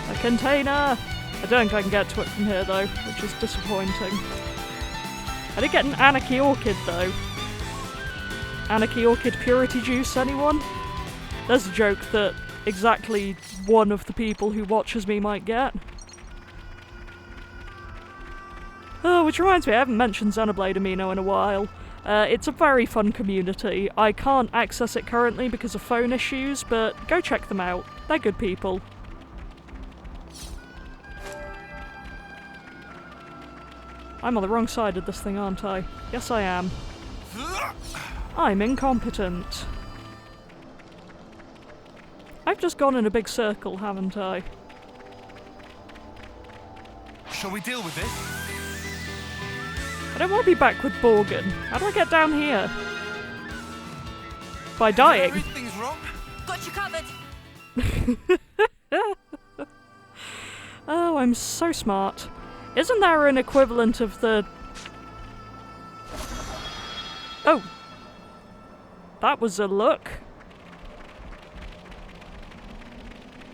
A container! I don't think I can get to it from here though, which is disappointing. I did get an Anarchy Orchid though. Anarchy Orchid Purity Juice, anyone? There's a joke that exactly one of the people who watches me might get. Oh, which reminds me, I haven't mentioned Xenoblade Amino in a while. It's a very fun community. I can't access it currently because of phone issues, but go check them out. They're good people. I'm on the wrong side of this thing, aren't I? Yes, I am. I'm incompetent. I've just gone in a big circle, haven't I? Shall we deal with this? I don't want to be back with Borgin. How do I get down here? By dying. Everything's wrong. Got you covered. Oh, I'm so smart. Isn't there an equivalent of the... Oh. That was a look.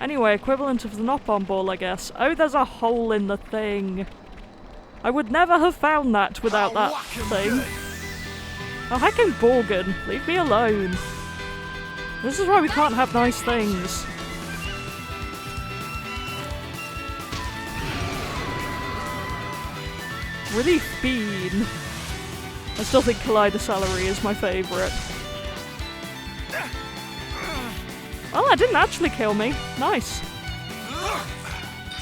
Anyway, equivalent of the knock-on ball, I guess. Oh, there's a hole in the thing. I would never have found that without that thing. Oh, heckin' Borgin. Leave me alone. This is why we can't have nice things. Relief Bean. I still think Kaleidocelery is my favourite. Well, that didn't actually kill me. Nice.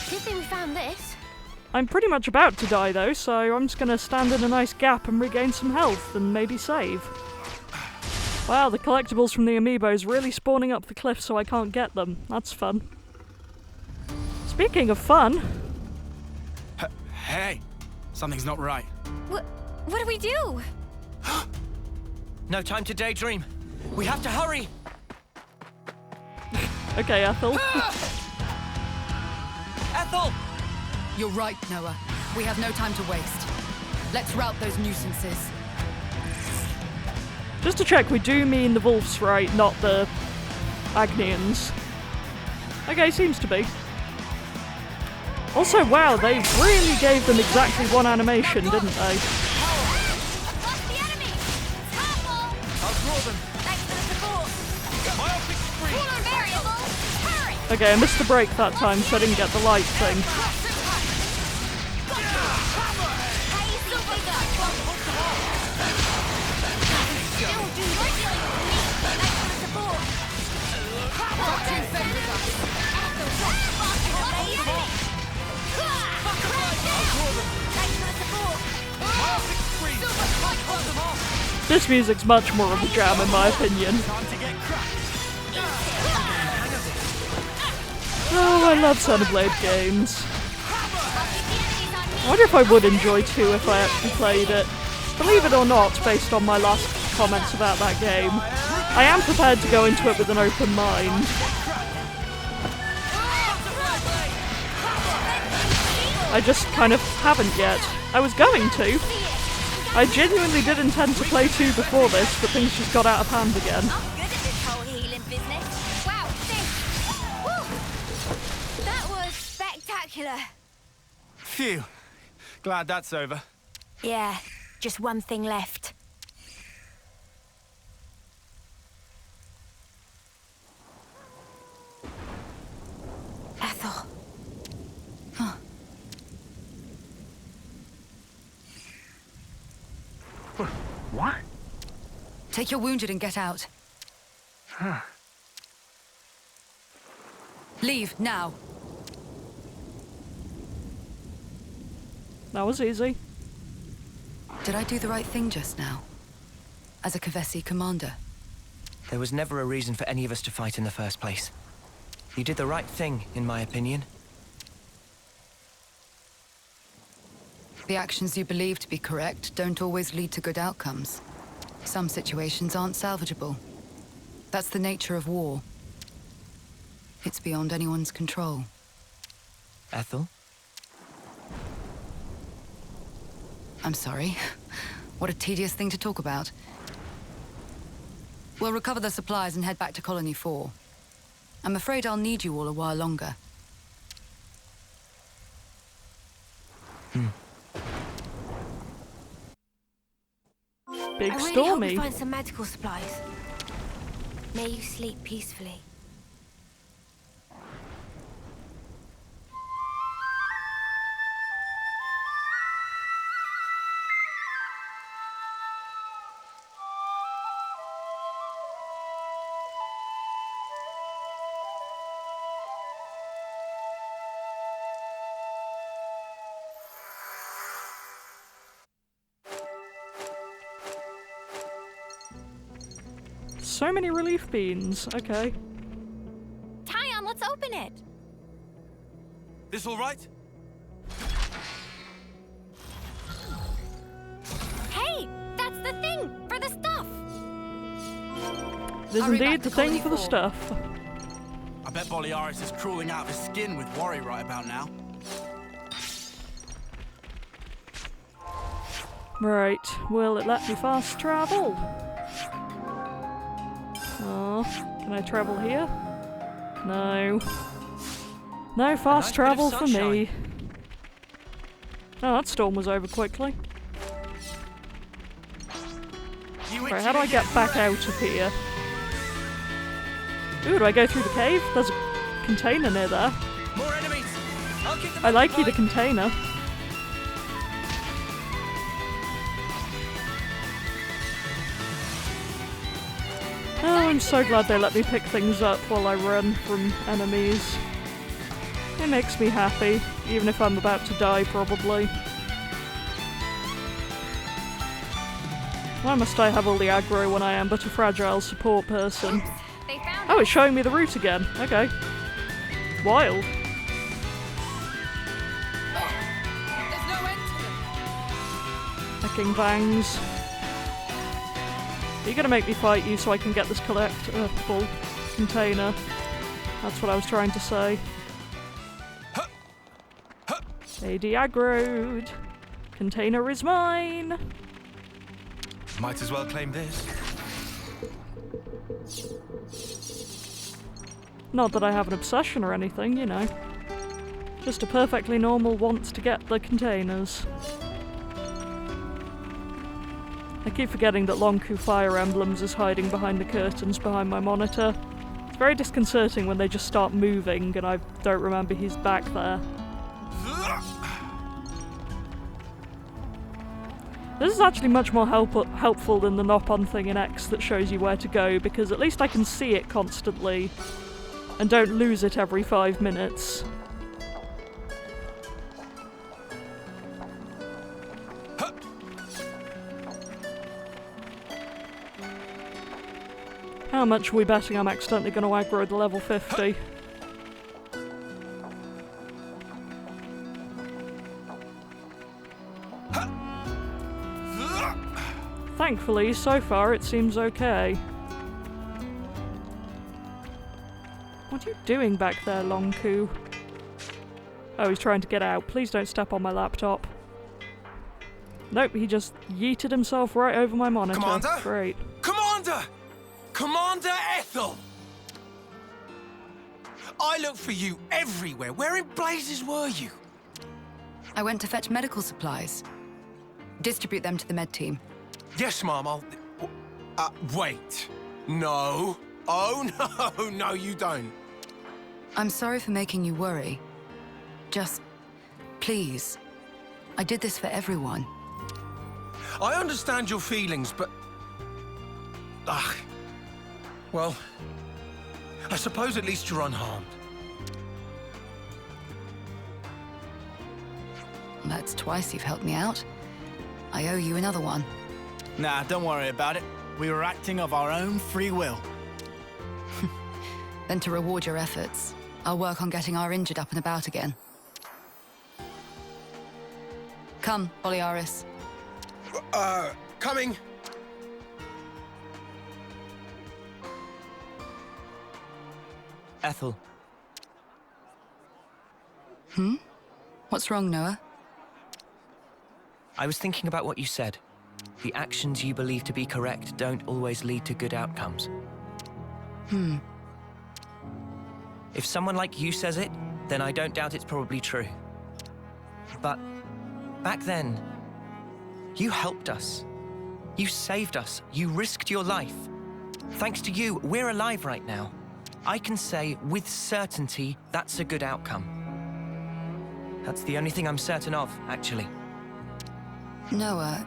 Good thing we found this. I'm pretty much about to die though, so I'm just gonna stand in a nice gap and regain some health and maybe save. Wow, the collectibles from the amiibos really spawning up the cliff so I can't get them. That's fun. Speaking of fun... Hey, something's not right. What do we do? No time to daydream. We have to hurry. Okay, Ethel. Ethel! You're right, Noah. We have no time to waste. Let's rout those nuisances. Just to check, we do mean the wolves, right? Not the Agnians. Okay, seems to be. Also, wow, they really gave them exactly one animation, didn't they? Okay, I missed the break that time, so I didn't get the light thing. This music's much more of a jam in my opinion. Oh, I love Xenoblade games. I wonder if I would enjoy 2 if I actually played it. Believe it or not, based on my last comments about that game, I am prepared to go into it with an open mind. I just kind of haven't yet. I was going to. I genuinely did intend to play 2 before this, but things just got out of hand again. I'm good at this whole healing business. Wow, that was spectacular. Phew. Glad that's over. Yeah, just one thing left. Ethel. What? Take your wounded and get out. Huh. Leave, now. That was easy. Did I do the right thing just now? As a Kavesi commander? There was never a reason for any of us to fight in the first place. You did the right thing, in my opinion. The actions you believe to be correct don't always lead to good outcomes. Some situations aren't salvageable. That's the nature of war. It's beyond anyone's control. Ethel? I'm sorry. What a tedious thing to talk about. We'll recover the supplies and head back to Colony 4. I'm afraid I'll need you all a while longer. Big I really Stormy. hope you find some medical supplies. May you sleep peacefully. So many relief beans. Okay. Taion, let's open it. This all right? Hey, that's the thing for the stuff. It is indeed the thing for the stuff. I bet Boliaris is crawling out of his skin with worry right about now. Right, will it let me fast travel? Oh, can I travel here? No. No fast travel for me. Oh, that storm was over quickly. Right, how do I get back out of here? Ooh, do I go through the cave? There's a container near there. More enemies! I like you, the container. Oh, I'm so glad they let me pick things up while I run from enemies. It makes me happy, even if I'm about to die, probably. Why must I have all the aggro when I am but a fragile support person? Oh, it's showing me the route again. Okay. Wild. Fucking bangs. Are you gonna make me fight you so I can get this collectible container? That's what I was trying to say. AD aggroed. Container is mine. Might as well claim this. Not that I have an obsession or anything, you know. Just a perfectly normal want to get the containers. I keep forgetting that Lonku Fire Emblems is hiding behind the curtains behind my monitor. It's very disconcerting when they just start moving and I don't remember he's back there. This is actually much more helpful than the Nopon thing in X that shows you where to go, because at least I can see it constantly and don't lose it every 5 minutes. How much are we betting I'm accidentally going to aggro the level 50? Thankfully, so far it seems okay. What are you doing back there, Longku? Oh, he's trying to get out. Please don't step on my laptop. Nope, he just yeeted himself right over my monitor. Commander? Great. Commander! Commander Ethel! I looked for you everywhere. Where in blazes were you? I went to fetch medical supplies. Distribute them to the med team. Yes, Mom, I'll... wait. No. Oh, no, no, you don't. I'm sorry for making you worry. Just, please. I did this for everyone. I understand your feelings, but... well, I suppose at least you're unharmed. That's twice you've helped me out. I owe you another one. Nah, don't worry about it. We were acting of our own free will. Then to reward your efforts, I'll work on getting our injured up and about again. Come, Boliaris. Coming. Ethel. What's wrong, Noah? I was thinking about what you said. The actions you believe to be correct don't always lead to good outcomes. If someone like you says it, then I don't doubt it's probably true. But back then, you helped us. You saved us. You risked your life. Thanks to you, we're alive right now. I can say with certainty that's a good outcome. That's the only thing I'm certain of, actually. Noah,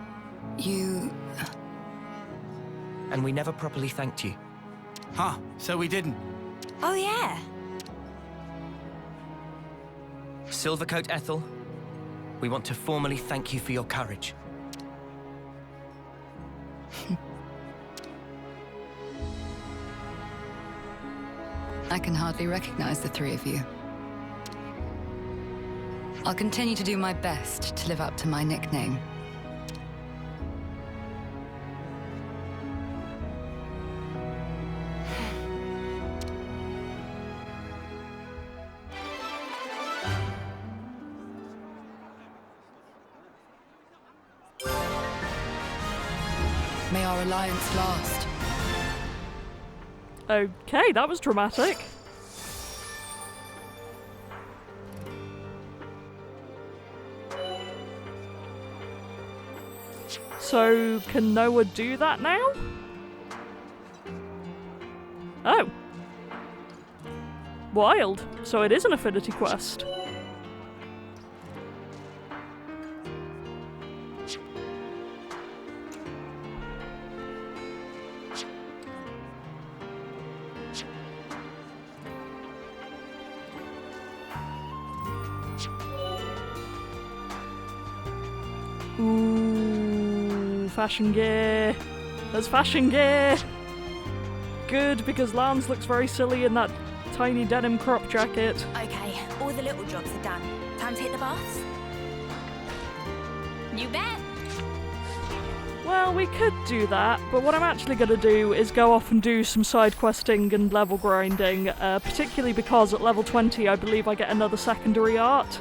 you... And we never properly thanked you. Huh, so we didn't. Oh, yeah. Silvercoat Ethel, we want to formally thank you for your courage. I can hardly recognize the three of you. I'll continue to do my best to live up to my nickname. May our alliance last. Okay, that was dramatic. So, can Noah do that now? Oh. Wild. So it is an affinity quest. Ooh, fashion gear. There's fashion gear. Good, because Lance looks very silly in that tiny denim crop jacket. Okay, all the little jobs are done. Time to hit the baths? You bet. Well, we could do that, but what I'm actually going to do is go off and do some side questing and level grinding, particularly because at level 20 I believe I get another secondary art,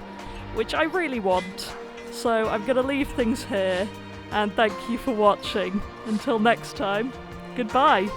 which I really want. So I'm going to leave things here, and thank you for watching. Until next time, goodbye.